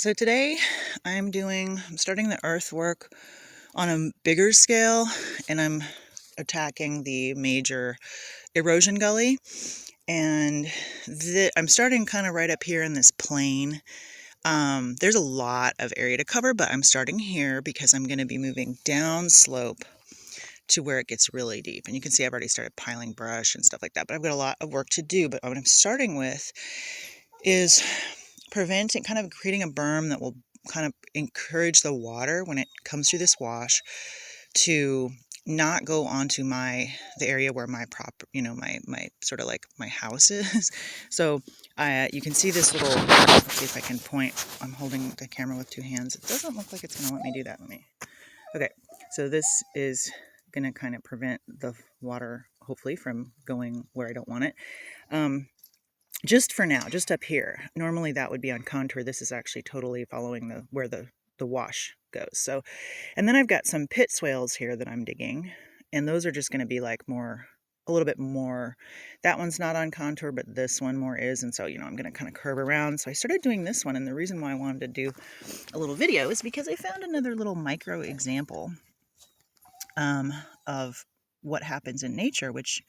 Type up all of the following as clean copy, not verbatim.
So today I'm starting the earthwork on a bigger scale, and I'm attacking the major erosion gully. And I'm starting kind of right up here in this plain. There's a lot of area to cover, but I'm starting here because I'm going to be moving down slope to where it gets really deep. And you can see I've already started piling brush and stuff like that, but I've got a lot of work to do. But what I'm starting with is kind of creating a berm that will kind of encourage the water when it comes through this wash to not go onto the area where my my sort of like my house is. So you can see this little, let's see if I can point. I'm holding the camera with two hands. It doesn't look like it's going to let me do that. Okay, so this is going to kind of prevent the water, hopefully, from going where I don't want it. Just for now, just up here. Normally that would be on contour. This is actually totally following where the wash goes. So, and then I've got some pit swales here that I'm digging, and those are just going to be like a little bit more. That one's not on contour, but this one more is. And so, I'm going to kind of curve around. So I started doing this one, and the reason why I wanted to do a little video is because I found another little micro example of what happens in nature, which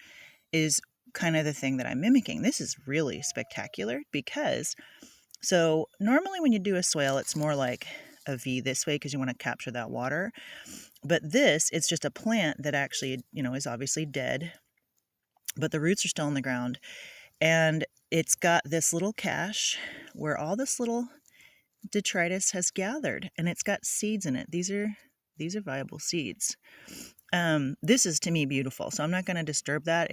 is kind of the thing that I'm mimicking. This is really spectacular because, so normally when you do a swale, it's more like a V this way because you want to capture that water. But it's just a plant that actually, is obviously dead, but the roots are still in the ground. And it's got this little cache where all this little detritus has gathered, and it's got seeds in it. These are viable seeds. This is, to me, beautiful. So I'm not going to disturb that.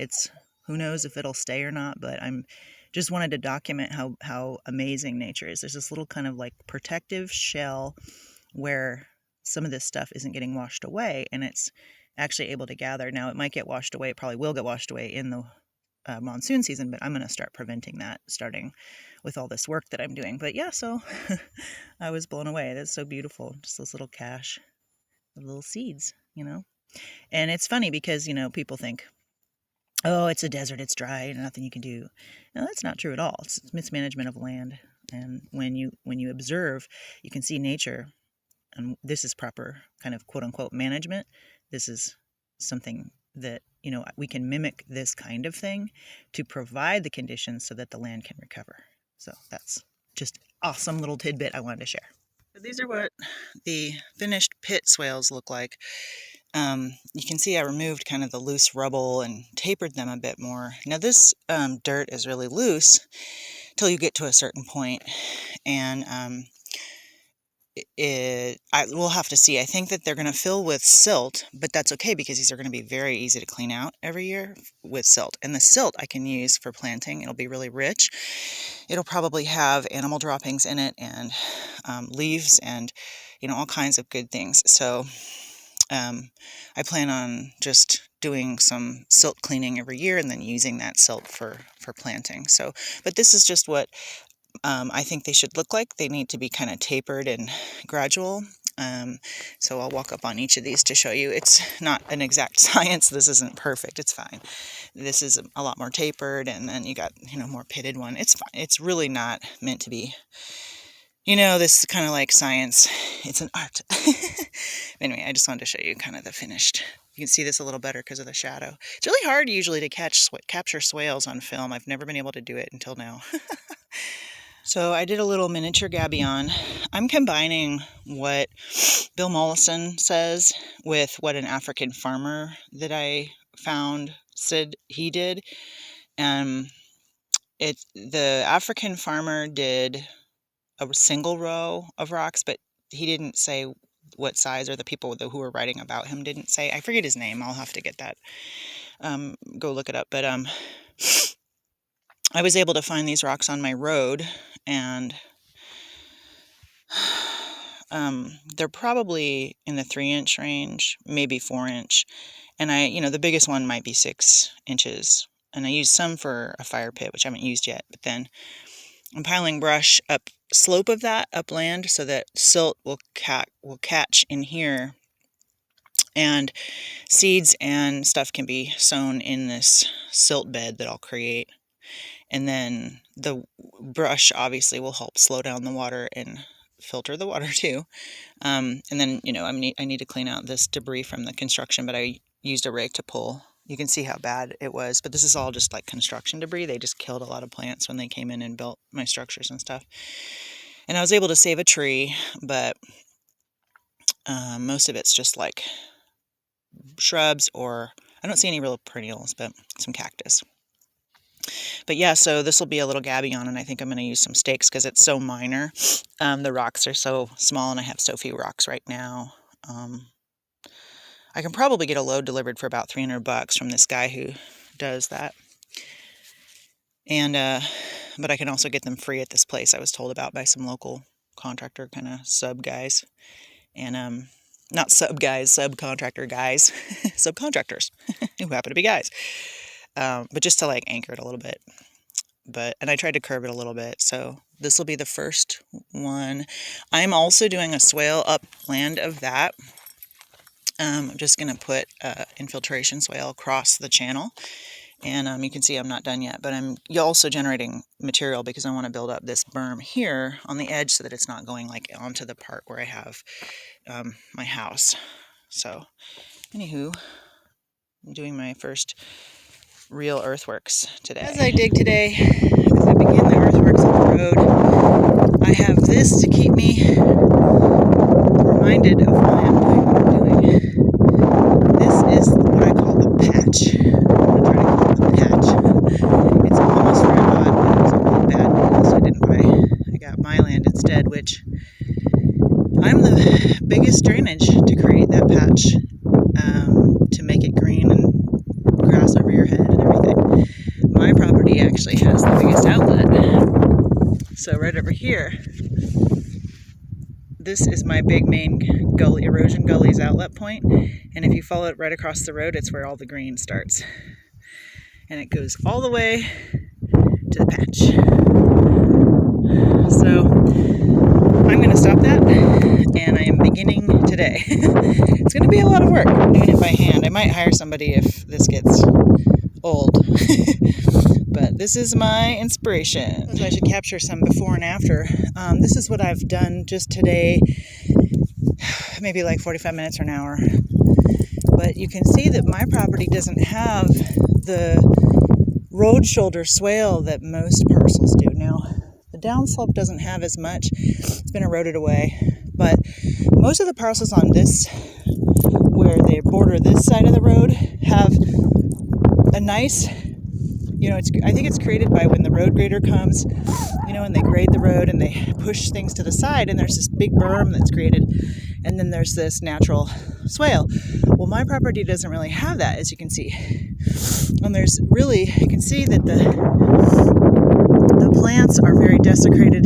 Who knows if it'll stay or not, but I'm just wanted to document how amazing nature is. There's this little kind of like protective shell where some of this stuff isn't getting washed away, and it's actually able to gather. Now, it might get washed away. It probably will get washed away in the monsoon season, but I'm going to start preventing that, starting with all this work that I'm doing. But yeah, so I was blown away. That's so beautiful. Just this little cache of little seeds, And it's funny because, people think, oh, it's a desert, it's dry, nothing you can do. No, that's not true at all. It's mismanagement of land. And when you observe, you can see nature, and this is proper kind of quote unquote management. This is something that, we can mimic this kind of thing to provide the conditions so that the land can recover. So that's just awesome little tidbit I wanted to share. So these are what the finished pit swales look like. You can see I removed kind of the loose rubble and tapered them a bit more. Now this dirt is really loose till you get to a certain point, and we'll have to see. I think that they're going to fill with silt, but that's okay because these are going to be very easy to clean out every year with silt. And the silt I can use for planting. It'll be really rich. It'll probably have animal droppings in it and leaves and all kinds of good things. So I plan on just doing some silt cleaning every year and then using that silt for planting. So, but this is just what I think they should look like. They need to be kind of tapered and gradual. So I'll walk up on each of these to show you. It's not an exact science. This isn't perfect. It's fine. This is a lot more tapered, and then you got, more pitted one. It's fine. It's really not meant to be, this is kind of like science. It's an art. Anyway, I just wanted to show you kind of the finished. You can see this a little better because of the shadow. It's really hard usually to capture swales on film. I've never been able to do it until now. So I did a little miniature gabion. I'm combining what Bill Mollison says with what an African farmer that I found said he did. The African farmer did a single row of rocks, but he didn't say what size, or the people who were writing about him didn't say. I forget his name. I'll have to get that. Go look it up. But I was able to find these rocks on my road, and they're probably in the 3-inch range, maybe 4-inch. And the biggest one might be 6 inches. And I used some for a fire pit, which I haven't used yet. But then I'm piling brush up slope of that upland so that silt will catch in here, and seeds and stuff can be sown in this silt bed that I'll create. And then the brush obviously will help slow down the water and filter the water too. And then, you know, I need to clean out this debris from the construction, but I used a rake to pull. You can see how bad it was, but this is all just like construction debris. They just killed a lot of plants when they came in and built my structures and stuff. And I was able to save a tree, but most of it's just like shrubs, or I don't see any real perennials, but some cactus. But yeah, so this will be a little gabion, and I think I'm going to use some stakes because it's so minor. The rocks are so small, and I have so few rocks right now. I can probably get a load delivered for about $300 from this guy who does that. And but I can also get them free at this place I was told about by some local contractor kind of sub guys. And not sub guys, subcontractor guys, subcontractors who happen to be guys. But just to like anchor it a little bit. And I tried to curve it a little bit. So this will be the first one. I'm also doing a swale upland of that. I'm just going to put infiltration swale across the channel. And you can see I'm not done yet, but I'm also generating material because I want to build up this berm here on the edge so that it's not going like onto the part where I have my house. So anywho, I'm doing my first real earthworks today. As I dig today, as I begin the earthworks on the road, I have this to keep me reminded of why I'm doing what I'm doing. This is what I call the patch. I'm going to try to call it the patch. It's almost very odd, but it was a really bad one, so I didn't buy. I got my land instead, which I'm the biggest drainage to create that patch, to make it green and grass over your head and everything. My property actually has the biggest outlet. So right over here, this is my big main gully, erosion gully's outlet point. And if you follow it right across the road, it's where all the green starts. And it goes all the way to the patch. So I'm going to stop that, and I am beginning today. It's going to be a lot of work. I'm doing it by hand. I might hire somebody if this gets old. But this is my inspiration. So I should capture some before and after. This is what I've done just today, maybe like 45 minutes or an hour. But you can see that my property doesn't have the road shoulder swale that most parcels do. Now, the downslope doesn't have as much. It's been eroded away. But most of the parcels on this, where they border this side of the road, have a nice, I think it's created by when the road grader comes, and they grade the road and they push things to the side, and there's this big berm that's created, and then there's this natural swale. Well, my property doesn't really have that, as you can see. And you can see that the plants are very desiccated,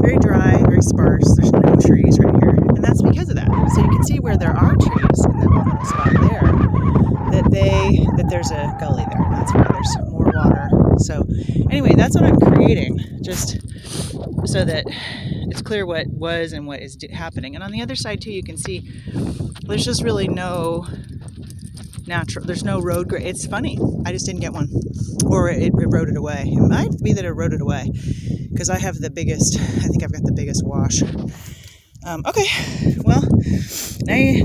very dry, very sparse. There's no trees right here, and that's because of that. So you can see where there are trees in that one little spot there, that there's a gully there. That's where there's more water. So anyway, that's what I'm creating, just so that it's clear what was and what is happening. And on the other side too, you can see there's just really no there's no road grade. It's funny, I just didn't get one, or it eroded away. It might be that it eroded away because I think I've got the biggest wash. Okay, well,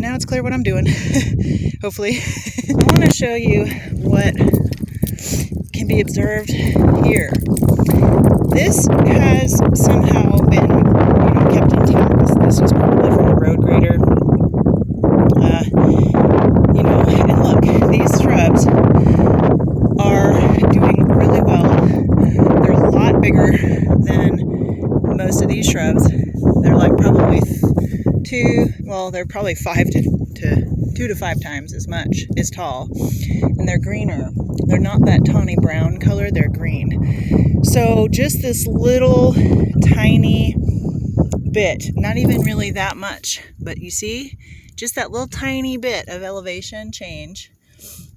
now it's clear what I'm doing. Hopefully. I want to show you what can be observed here. This has somehow been kept intact. This was probably from the road grader. And look, these shrubs are doing really well. They're a lot bigger than most of these shrubs. They're like probably they're probably 2 to 5 times as much as tall, and they're greener. They're not that tawny brown color, they're green. So just this little tiny bit, not even really that much, but you see, just that little tiny bit of elevation change.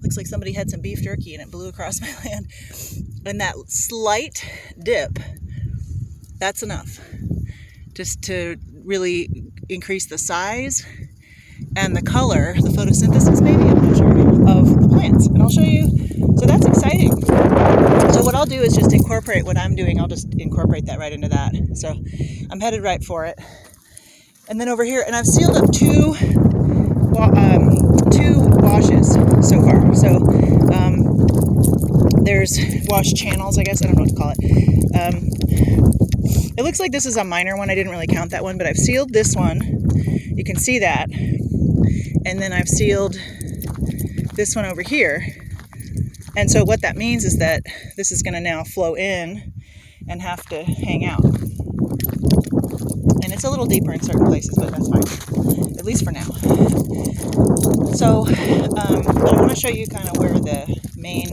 Looks like somebody had some beef jerky and it blew across my land. And that slight dip, that's enough just to really increase the size and the color, the photosynthesis maybe, I'm not sure, of the plants. And I'll show you So that's exciting. So what I'll do is just incorporate what I'm doing. I'll just incorporate that right into that. So I'm headed right for it. And then over here, and I've sealed up two washes so far. So there's wash channels, I guess. I don't know what to call it. It looks like this is a minor one. I didn't really count that one, but I've sealed this one. You can see that. And then I've sealed this one over here. And so what that means is that this is going to now flow in and have to hang out. And it's a little deeper in certain places, but that's fine, at least for now. So I want to show you kind of where the main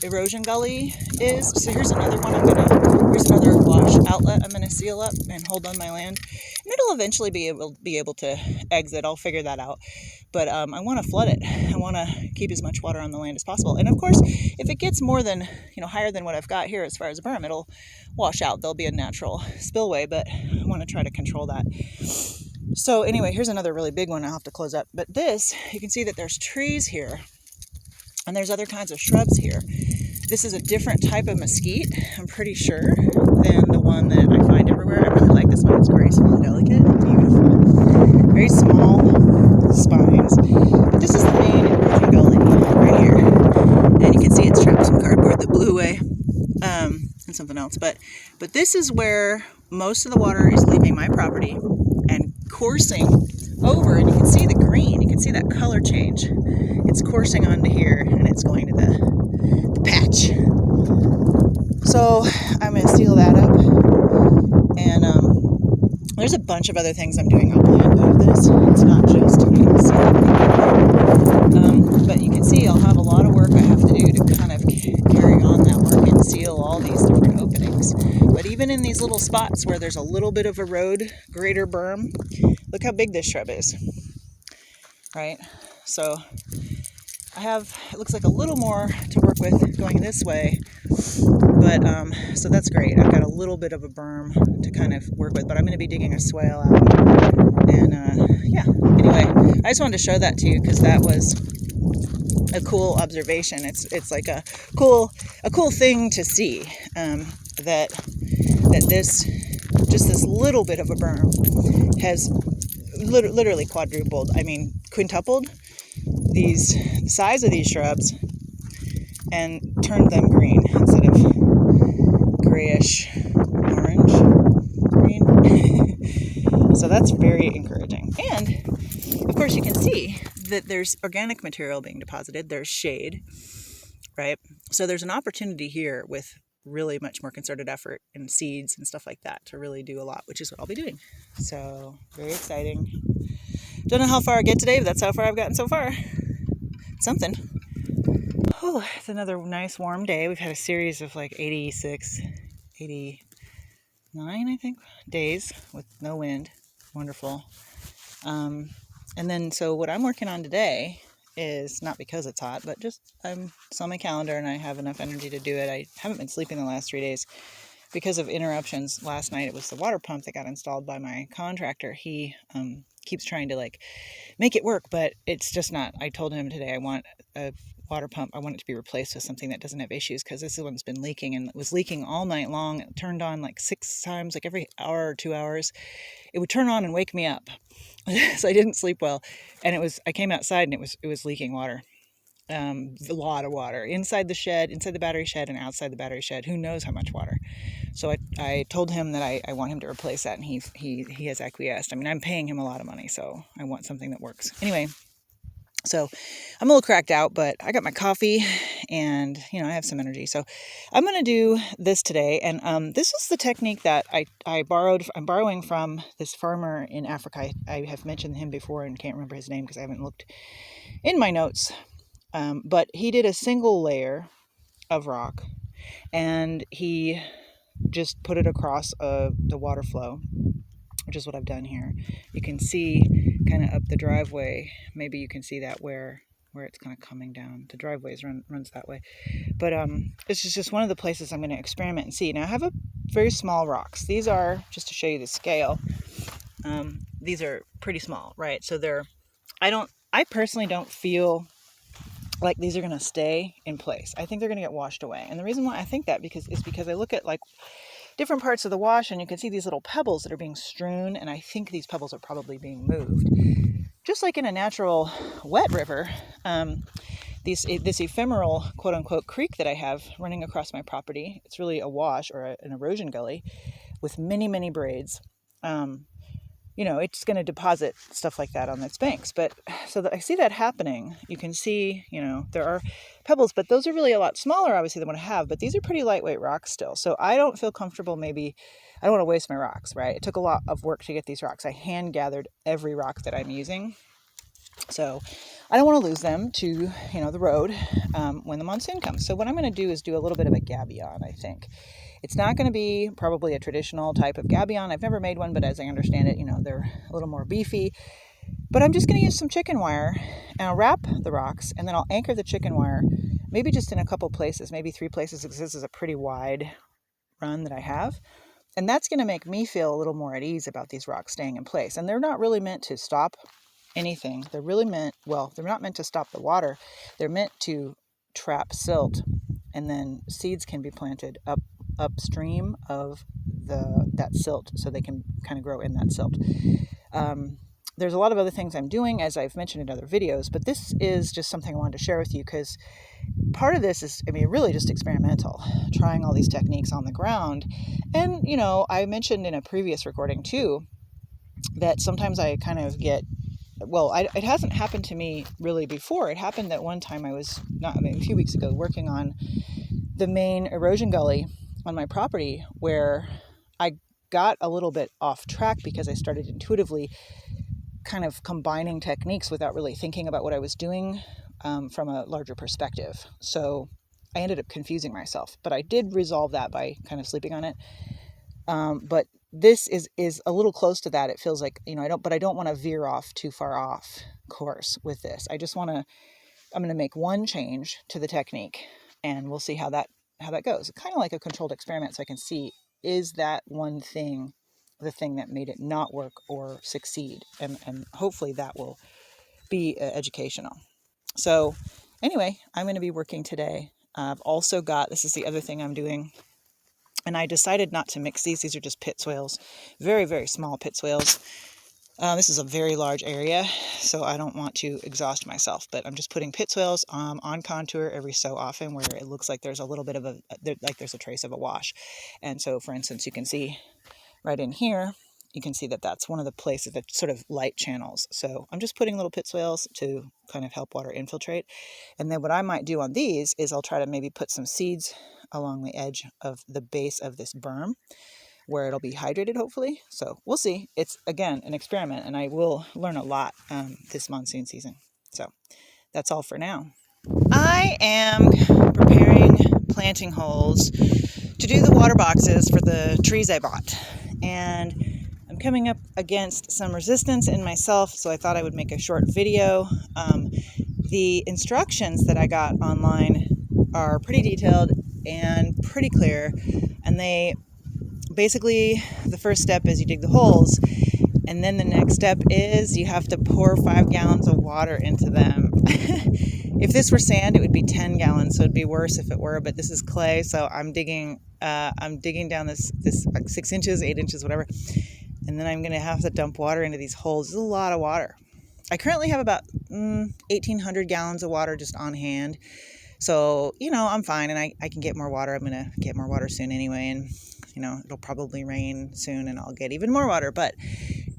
erosion gully is. So here's another one. Here's another wash outlet I'm gonna seal up and hold on my land, and it'll eventually be able to exit. I'll figure that out. But I want to flood it. I want to keep as much water on the land as possible. And of course, if it gets more than higher than what I've got here as far as a berm, it'll wash out. There'll be a natural spillway, but I want to try to control that. So anyway, here's another really big one I'll have to close up. But this, you can see that there's trees here. And there's other kinds of shrubs here. This is a different type of mesquite, I'm pretty sure, than the one that I find everywhere. I really like this one. It's graceful and delicate and beautiful. Very small spines. But this is the main erosion gully right here. And you can see it's trapped some cardboard that blew away and something else. But this is where most of the water is leaving my property and coursing over, and you can see the green. You can see that color change. It's coursing onto here, and it's going to the patch. So I'm going to seal that up, and there's a bunch of other things I'm doing upland out of this. It's not just sealing. But you can see I'll have a lot of work I have to do to kind of carry on that work and seal all these different openings. But even in these little spots where there's a little bit of a road, greater berm, look how big this shrub is, right? So I have, it looks like a little more to work with going this way, but so that's great. I've got a little bit of a berm to kind of work with, but I'm going to be digging a swale out. And yeah, anyway, I just wanted to show that to you because that was a cool observation. It's like a cool thing to see, that this, just this little bit of a berm has literally quadrupled, quintupled the size of these shrubs and turned them green instead of grayish orange green. So that's very encouraging. And of course you can see that there's organic material being deposited. There's shade, right? So there's an opportunity here with really much more concerted effort and seeds and stuff like that to really do a lot, which is what I'll be doing. So very exciting. Don't know how far I get today, but that's how far I've gotten so far. Something. Oh, it's another nice warm day. We've had a series of like 86, 89, I think, days with no wind. Wonderful. And then, so what I'm working on today is not because it's hot, but just it's on my calendar and I have enough energy to do it. I haven't been sleeping the last 3 days because of interruptions. Last night it was the water pump that got installed by my contractor. He keeps trying to like make it work, but it's just not. I told him today I want a water pump. I want it to be replaced with something that doesn't have issues, because this one's been leaking, and it was leaking all night long. It turned on like 6 times, like every hour or 2 hours. It would turn on and wake me up. So I didn't sleep well. And I came outside and it was leaking water. A lot of water inside the shed, inside the battery shed, and outside the battery shed. Who knows how much water? So I told him that I want him to replace that, and he has acquiesced. I'm paying him a lot of money, so I want something that works. Anyway, so I'm a little cracked out, but I got my coffee, and I have some energy. So I'm going to do this today, and this is the technique that I borrowed. I'm borrowing from this farmer in Africa. I have mentioned him before and can't remember his name because I haven't looked in my notes. But he did a single layer of rock, and he just put it across the water flow, which is what I've done here. You can see kind of up the driveway. Maybe you can see that where it's kind of coming down. The driveway runs that way. But this is just one of the places I'm going to experiment and see. Now I have a very small rocks. These are, just to show you the scale, these are pretty small, right? So I personally don't feel like these are going to stay in place. I think they're going to get washed away. And the reason why I think that is because I look at like different parts of the wash and you can see these little pebbles that are being strewn. And I think these pebbles are probably being moved. Just like in a natural wet river, this ephemeral quote unquote creek that I have running across my property, it's really a wash or an erosion gully with many, many braids. It's going to deposit stuff like that on its banks. But so that I see that happening, you can see, there are pebbles, but those are really a lot smaller, obviously, than what I have. But these are pretty lightweight rocks still. So I don't feel comfortable. Maybe I don't want to waste my rocks, right? It took a lot of work to get these rocks. I hand gathered every rock that I'm using. So I don't want to lose them to, the road when the monsoon comes. So what I'm going to do is do a little bit of a gabion, I think. It's not going to be probably a traditional type of gabion. I've never made one, but as I understand it, they're a little more beefy. But I'm just going to use some chicken wire and I'll wrap the rocks and then I'll anchor the chicken wire, maybe just in a couple places, maybe 3 places, because this is a pretty wide run that I have. And that's going to make me feel a little more at ease about these rocks staying in place. And they're not really meant to stop anything. They're not meant to stop the water. They're meant to trap silt, and then seeds can be planted upstream of that silt, so they can kind of grow in that silt. There's a lot of other things I'm doing, as I've mentioned in other videos, but this is just something I wanted to share with you because part of this is, really just experimental, trying all these techniques on the ground. And, I mentioned in a previous recording too, that sometimes I kind of get, it hasn't happened to me really before. It happened that one time a few weeks ago, working on the main erosion gully on my property, where I got a little bit off track because I started intuitively kind of combining techniques without really thinking about what I was doing from a larger perspective. So I ended up confusing myself, but I did resolve that by kind of sleeping on it. But this is a little close to that. It feels like, I don't want to veer off too far off course with this. I'm going to make one change to the technique and we'll see how that goes. Kind of like a controlled experiment. So I can see, is that one thing the thing that made it not work or succeed? And hopefully that will be educational. So anyway, I'm going to be working today. I've also got, this is the other thing I'm doing. And I decided not to mix these. These are just pit swales, very, very small pit swales. This is a very large area, so I don't want to exhaust myself. But I'm just putting pit swales on contour every so often, where it looks like there's a little bit of there's a trace of a wash. And so, for instance, you can see right in here, you can see that that's one of the places that sort of light channels. So I'm just putting little pit swales to kind of help water infiltrate. And then what I might do on these is I'll try to maybe put some seeds along the edge of the base of this berm, where it'll be hydrated, hopefully. So we'll see. It's, again, an experiment, and I will learn a lot this monsoon season. So that's all for now. I am preparing planting holes to do the water boxes for the trees I bought. And I'm coming up against some resistance in myself, so I thought I would make a short video. The instructions that I got online are pretty detailed and pretty clear, and they basically, the first step is you dig the holes, and then the next step is you have to pour 5 gallons of water into them. If this were sand, it would be 10 gallons, so it'd be worse if it were, but this is clay, so I'm digging down this like 6 inches, 8 inches, whatever, and then I'm going to have to dump water into these holes. This is a lot of water. I currently have about 1,800 gallons of water just on hand. So, I'm fine, and I can get more water. I'm going to get more water soon anyway, and, it'll probably rain soon, and I'll get even more water. But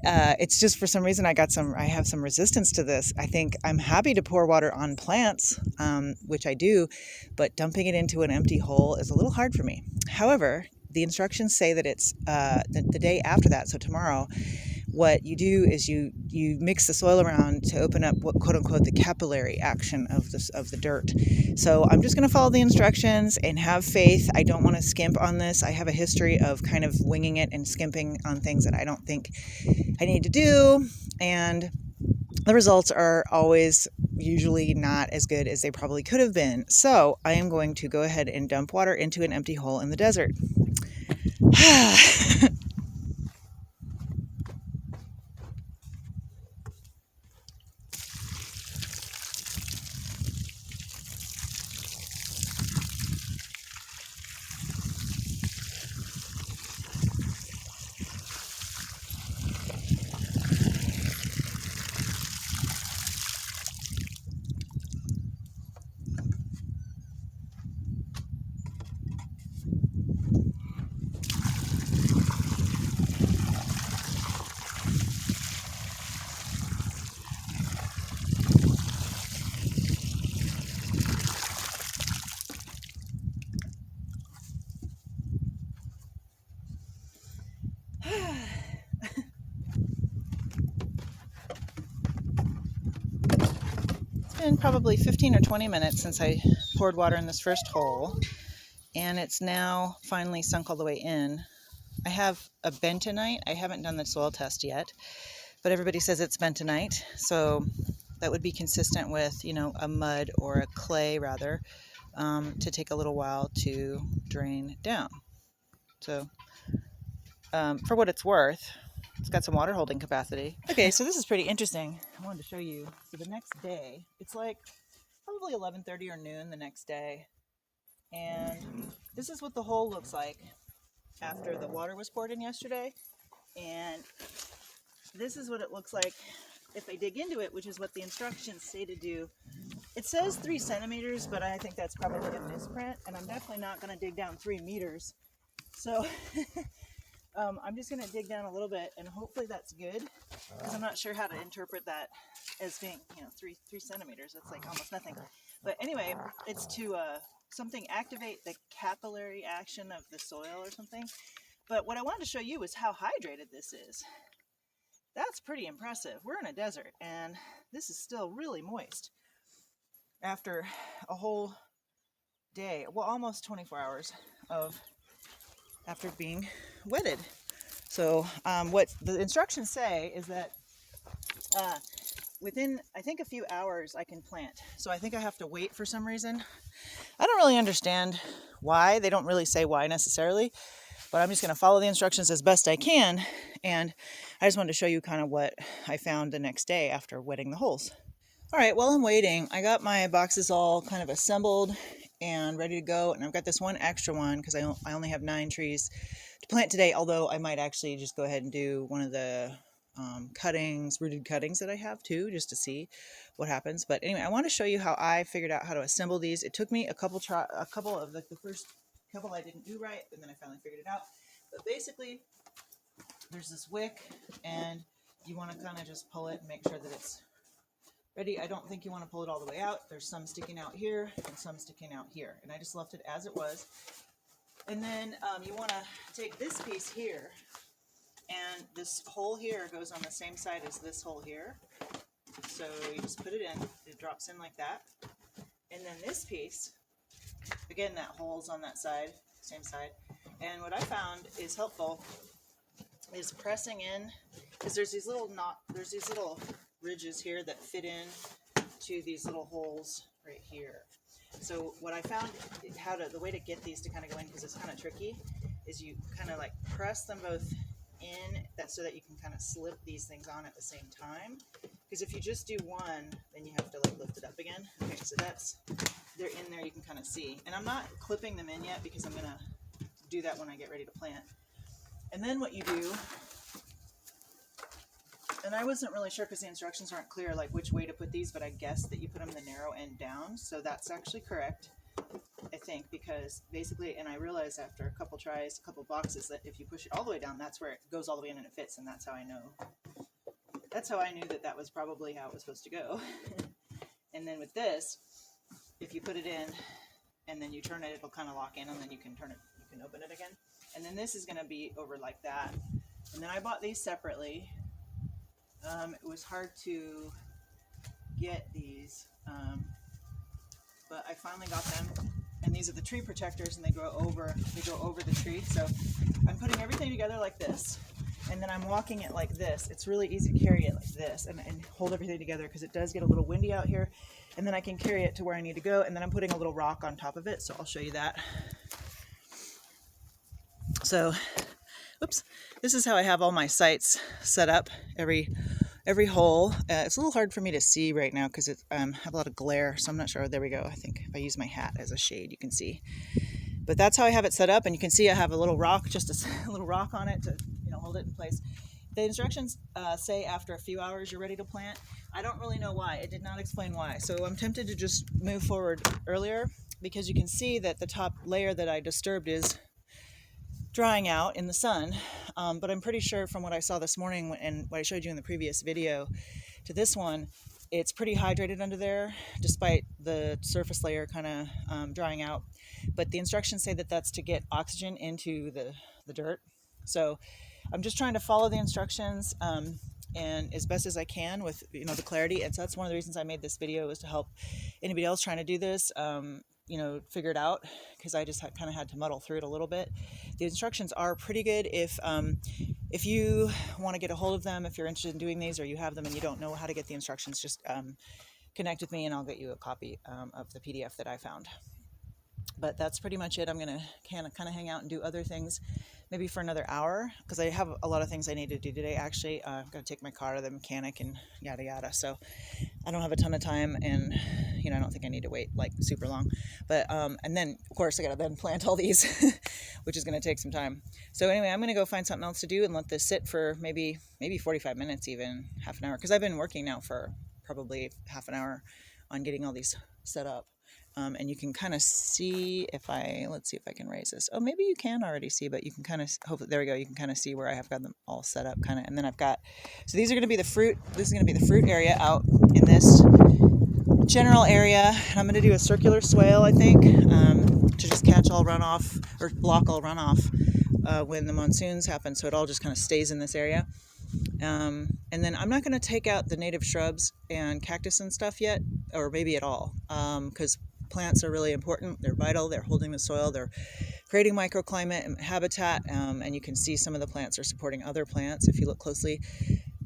it's just, for some reason, I have some resistance to this. I think I'm happy to pour water on plants, which I do, but dumping it into an empty hole is a little hard for me. However, the instructions say that it's the day after that, so tomorrow, what you do is you mix the soil around to open up what, quote unquote, the capillary action of the dirt. So I'm just going to follow the instructions and have faith. I don't want to skimp on this. I have a history of kind of winging it and skimping on things that I don't think I need to do. And the results are always usually not as good as they probably could have been. So I am going to go ahead and dump water into an empty hole in the desert. been probably 15 or 20 minutes since I poured water in this first hole, and it's now finally sunk all the way in. I have a bentonite. I haven't done the soil test yet, but everybody says it's bentonite, so that would be consistent with, you know, a mud or a clay rather, to take a little while to drain down. So for what it's worth, it's got some water holding capacity. Okay, so this is pretty interesting. I wanted to show you. So the next day, it's like probably 11:30 or noon the next day, and this is what the hole looks like after the water was poured in yesterday, and this is what it looks like if I dig into it, which is what the instructions say to do. It says 3 centimeters, but I think that's probably a misprint, and I'm definitely not going to dig down 3 meters. So I'm just going to dig down a little bit, and hopefully that's good, because I'm not sure how to interpret that as being, you know, 3 centimeters. That's like almost nothing. But anyway, it's to something activate the capillary action of the soil or something. But what I wanted to show you is how hydrated this is. That's pretty impressive. We're in a desert, and this is still really moist after a whole day, well, almost 24 hours of after being wetted. So what the instructions say is that within, I think, a few hours I can plant. So I think I have to wait for some reason. I don't really understand why. They don't really say why necessarily, but I'm just going to follow the instructions as best I can. And I just wanted to show you kind of what I found the next day after wetting the holes. All right, while I'm waiting, I got my boxes all kind of assembled and ready to go. And I've got this one extra one because I only have 9 trees to plant today, although I might actually just go ahead and do one of the rooted cuttings that I have too, just to see what happens. But anyway, I want to show you how I figured out how to assemble these. It took me a couple of the first couple I didn't do right, and then I finally figured it out. But basically, there's this wick, and you want to kind of just pull it and make sure that it's ready. I don't think you want to pull it all the way out. There's some sticking out here and some sticking out here, and I just left it as it was. And then you want to take this piece here, and this hole here goes on the same side as this hole here. So you just put it in, it drops in like that. And then this piece, again, that hole's on that side, same side. And what I found is helpful is pressing in, because there's these little ridges here that fit in to these little holes right here. So what I found, the way to get these to kind of go in, because it's kind of tricky, is you kind of like press them both in, so that you can kind of slip these things on at the same time. Because if you just do one, then you have to like lift it up again. Okay, so they're in there, you can kind of see. And I'm not clipping them in yet because I'm gonna do that when I get ready to plant. And then what you do, and I wasn't really sure because the instructions aren't clear like which way to put these, but I guess that you put them the narrow end down. So that's actually correct, I think, because basically, and I realized after a couple tries, a couple boxes, that if you push it all the way down, that's where it goes all the way in and it fits, and that's how I know. That's how I knew that that was probably how it was supposed to go. And then with this, if you put it in and then you turn it, it'll kind of lock in, and then you can turn it, you can open it again. And then this is going to be over like that. And then I bought these separately. It was hard to get these, but I finally got them. And these are the tree protectors, and they go over the tree. So I'm putting everything together like this, and then I'm walking it like this. It's really easy to carry it like this and hold everything together, because it does get a little windy out here. And then I can carry it to where I need to go, and then I'm putting a little rock on top of it, so I'll show you that. So, oops, this is how I have all my sites set up, every hole. It's a little hard for me to see right now because I have a lot of glare, so I'm not sure. There we go. I think if I use my hat as a shade, you can see. But that's how I have it set up, and you can see I have a little rock, just a little rock on it to, you know, hold it in place. The instructions say after a few hours you're ready to plant. I don't really know why. It did not explain why. So I'm tempted to just move forward earlier, because you can see that the top layer that I disturbed is drying out in the sun, but I'm pretty sure from what I saw this morning and what I showed you in the previous video to this one, it's pretty hydrated under there, despite the surface layer kind of drying out. But the instructions say that that's to get oxygen into the dirt. So I'm just trying to follow the instructions. and as best as I can with, you know, the clarity. And so that's one of the reasons I made this video, was to help anybody else trying to do this, you know, figure it out, because I just kind of had to muddle through it a little bit. The instructions are pretty good if you want to get a hold of them, if you're interested in doing these, or you have them and you don't know how to get the instructions, just connect with me and I'll get you a copy of the PDF that I found. But that's pretty much it. I'm going to kind of hang out and do other things maybe for another hour, because I have a lot of things I need to do today. Actually, I've got to take my car to the mechanic and yada yada. So I don't have a ton of time, and you know, I don't think I need to wait like super long. But and then of course I got to then plant all these, which is going to take some time. So anyway, I'm going to go find something else to do and let this sit for maybe 45 minutes, even half an hour, because I've been working now for probably half an hour on getting all these set up. And you can kind of see let's see if I can raise this. Oh, maybe you can already see, but you can kind of, hopefully, there we go. You can kind of see where I have got them all set up kind of. And then I've got, so these are going to be the fruit. This is going to be the fruit area out in this general area. And I'm going to do a circular swale, I think, to just catch all runoff or block all runoff when the monsoons happen. So it all just kind of stays in this area. And then I'm not going to take out the native shrubs and cactus and stuff yet, or maybe at all, because plants are really important. They're vital. They're holding the soil. They're creating microclimate and habitat. And you can see some of the plants are supporting other plants if you look closely.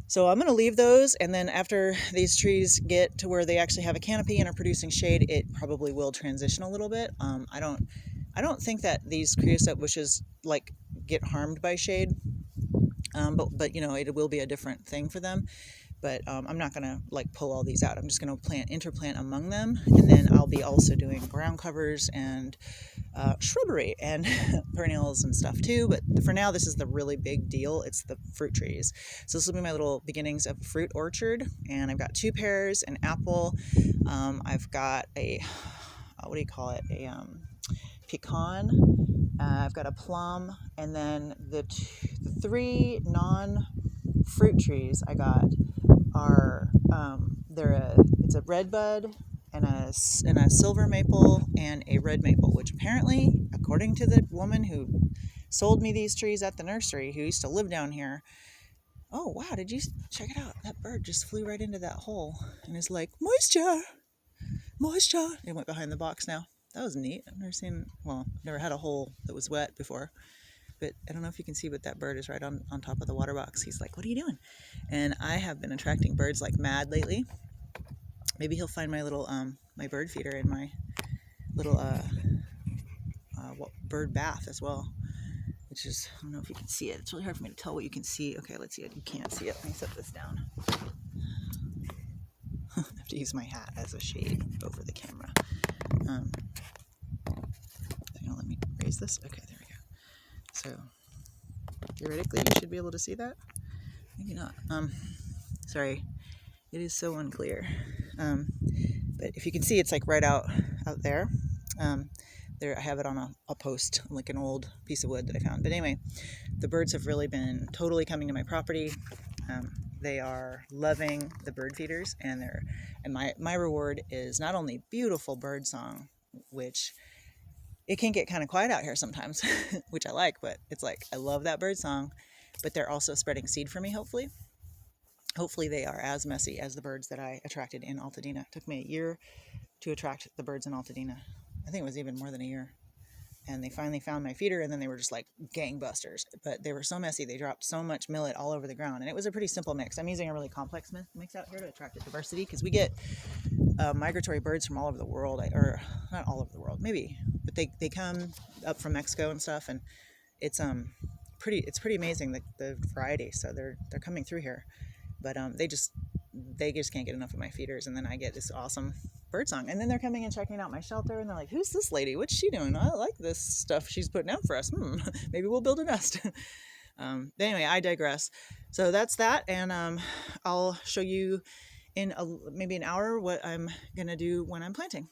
So I'm going to leave those. And then after these trees get to where they actually have a canopy and are producing shade, it probably will transition a little bit. I don't think that these creosote bushes like get harmed by shade. But you know, it will be a different thing for them. But I'm not going to like pull all these out. I'm just going to interplant among them. And then I'll be also doing ground covers and shrubbery and perennials and stuff too. But for now, this is the really big deal. It's the fruit trees. So this will be my little beginnings of a fruit orchard. And I've got 2 pears, an apple. I've got a, what do you call it? A pecan. I've got a plum. And then the 3 non-fruit trees I got are it's a red bud and a silver maple and a red maple, which apparently, according to the woman who sold me these trees at the nursery, who used to live down here. Oh wow, did you check it out? That bird just flew right into that hole and is like, moisture. It went behind the box now. That was neat. I've never had a hole that was wet before. But I don't know if you can see, but that bird is right on top of the water box. He's like, what are you doing? And I have been attracting birds like mad lately. Maybe he'll find my little, my bird feeder in my little bird bath as well. Which is, I don't know if you can see it. It's really hard for me to tell what you can see. Okay, let's see it. You can't see it. Let me set this down. I have to use my hat as a shade over the camera. Let me raise this. Okay, there we go. So theoretically, you should be able to see that. Maybe not. Sorry, it is so unclear. But if you can see, it's like right out there. There, I have it on a post, like an old piece of wood that I found. But anyway, the birds have really been totally coming to my property. They are loving the bird feeders, and my reward is not only beautiful bird song, which it can get kind of quiet out here sometimes, which I like, but it's like, I love that bird song, but they're also spreading seed for me, hopefully. Hopefully they are as messy as the birds that I attracted in Altadena. It took me a year to attract the birds in Altadena. I think it was even more than a year. And they finally found my feeder, and then they were just like gangbusters. But they were so messy, they dropped so much millet all over the ground. And it was a pretty simple mix. I'm using a really complex mix out here to attract the diversity, because we get migratory birds from all over the world, or not all over the world, maybe, but they come up from Mexico and stuff, and it's pretty amazing, the variety. So they're coming through here, but they just can't get enough of my feeders, and then I get this awesome bird song. And then they're coming and checking out my shelter, and they're like, who's this lady? What's she doing? I like this stuff she's putting out for us. Maybe we'll build a nest. But anyway, I digress. So that's that, and I'll show you in maybe an hour what I'm gonna do when I'm planting.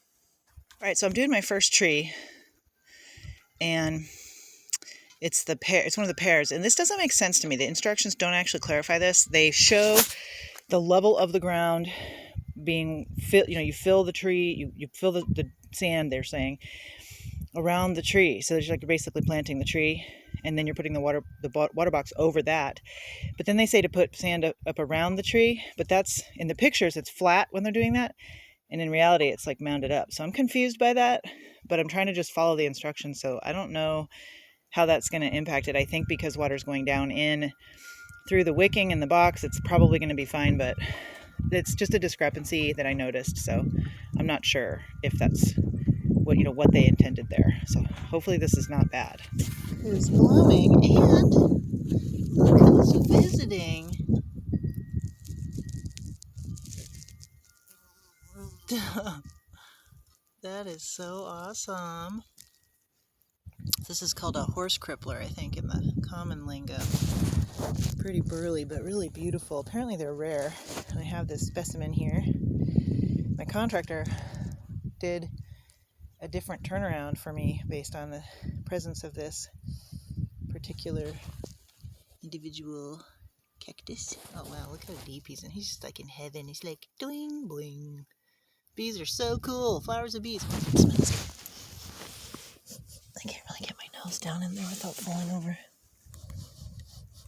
All right, so I'm doing my first tree, and it's one of the pears, and this doesn't make sense to me. The instructions don't actually clarify this. They show the level of the ground being filled. You fill the tree, you fill the sand, they're saying, around the tree. So they're like basically planting the tree, and then you're putting the water box over that. But then they say to put sand up around the tree, but that's, in the pictures, it's flat when they're doing that. And in reality, it's like mounded up. So I'm confused by that, but I'm trying to just follow the instructions. So I don't know how that's going to impact it. I think because water's going down in through the wicking in the box, it's probably going to be fine, but it's just a discrepancy that I noticed. So I'm not sure if that's what they intended there. So hopefully this is not bad. It's blooming, and look who's visiting. That is so awesome. This is called a horse crippler, I think, in the common lingo. Pretty burly, but really beautiful. Apparently they're rare. I have this specimen here. My contractor did a different turnaround for me based on the presence of this particular individual cactus. Oh wow, look how deep he's in. He's just like in heaven. He's like doing bling. Bees are so cool. Flowers of bees. It smells good. I can't really get my nose down in there without falling over.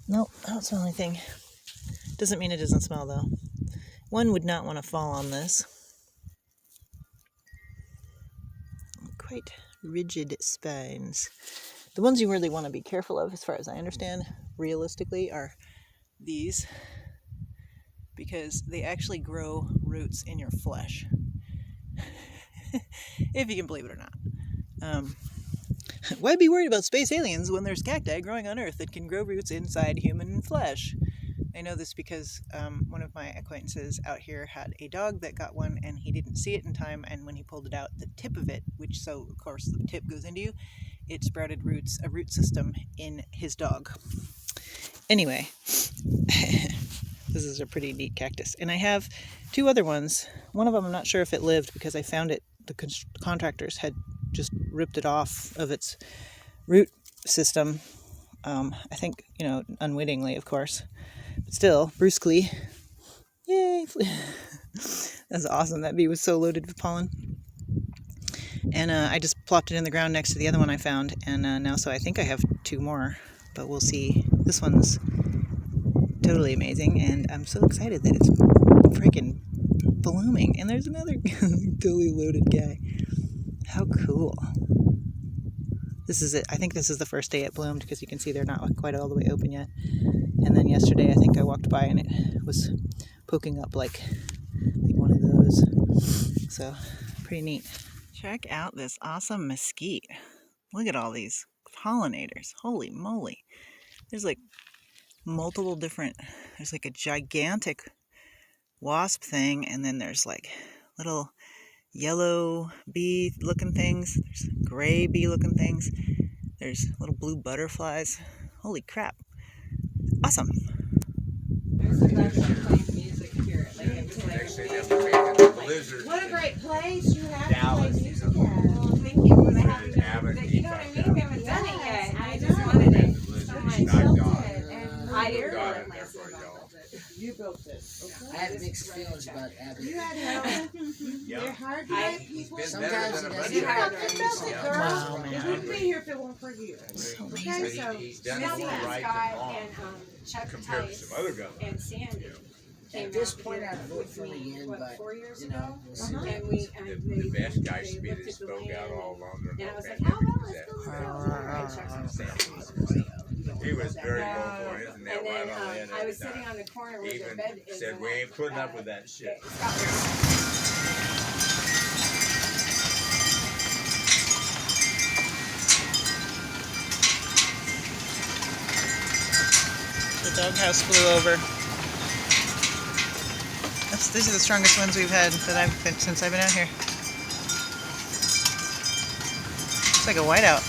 Nope, I don't smell anything. Doesn't mean it doesn't smell though. One would not want to fall on this. Quite rigid spines. The ones you really want to be careful of, as far as I understand, realistically, are these, because they actually grow roots in your flesh. If you can believe it or not. Why be worried about space aliens when there's cacti growing on Earth that can grow roots inside human flesh? I know this because one of my acquaintances out here had a dog that got one, and he didn't see it in time, and when he pulled it out, the tip of it, which so of course the tip goes into you, it sprouted roots, a root system in his dog. Anyway, this is a pretty neat cactus. And I have two other ones. One of them I'm not sure if it lived because I found it, the contractors had just ripped it off of its root system. I think, unwittingly, of course. But still, brusquely. Yay! That's awesome. That bee was so loaded with pollen. And I just plopped it in the ground next to the other one I found. And now, so I think I have two more. But we'll see. This one's totally amazing. And I'm so excited that it's freaking blooming. And there's another totally loaded guy. How cool. This is it. I think this is the first day it bloomed because you can see they're not quite all the way open yet. And then yesterday I think I walked by and it was poking up like one of those. So pretty neat. Check out this awesome mesquite. Look at all these pollinators. Holy moly. There's like multiple different, there's like a gigantic wasp thing, and then there's like little yellow bee looking things, there's gray bee looking things, there's little blue butterflies. Holy crap. Awesome. What a great place. You have to play music. Well, thank you. But you know what I mean? We haven't done it yet. I just wanted it. I did. You built this. Okay. I have mixed feelings about Abby. You had They're hard to make people. Sometimes it doesn't Wow, man. We wouldn't be here if it weren't for you. Okay, so He's done it all right and wrong compared to some other governors. And Sandy At this point, I'd vote for him again, but, 4 years you know, ago, we'll see. and we The best guy should be that spoke out all along and during I the was like, pandemic oh, was let's that. He was very vocal on his and that and right then on the end I every was sitting time. on the corner where Even the bed is. said, we ain't putting up with that shit. The doghouse flew over. These are the strongest ones we've had that since I've been out here. It's like a whiteout.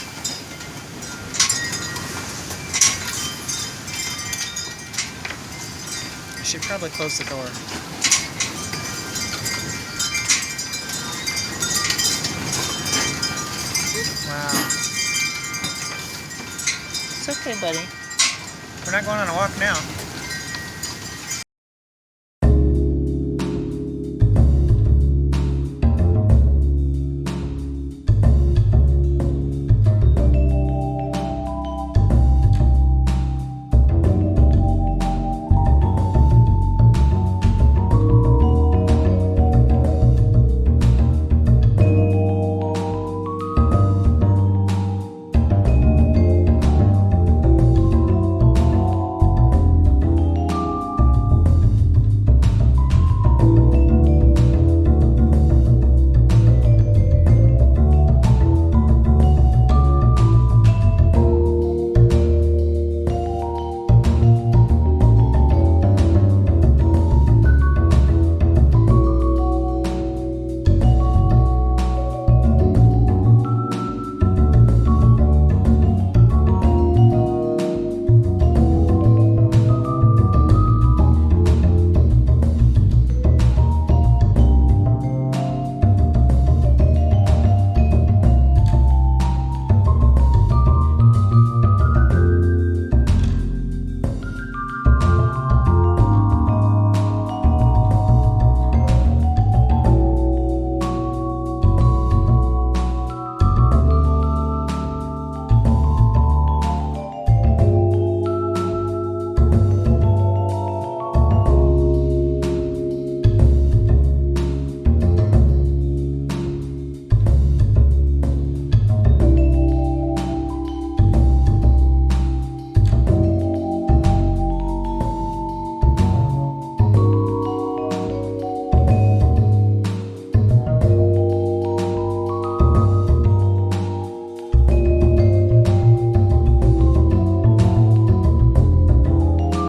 I should probably close the door. Wow. It's okay, buddy. We're not going on a walk now.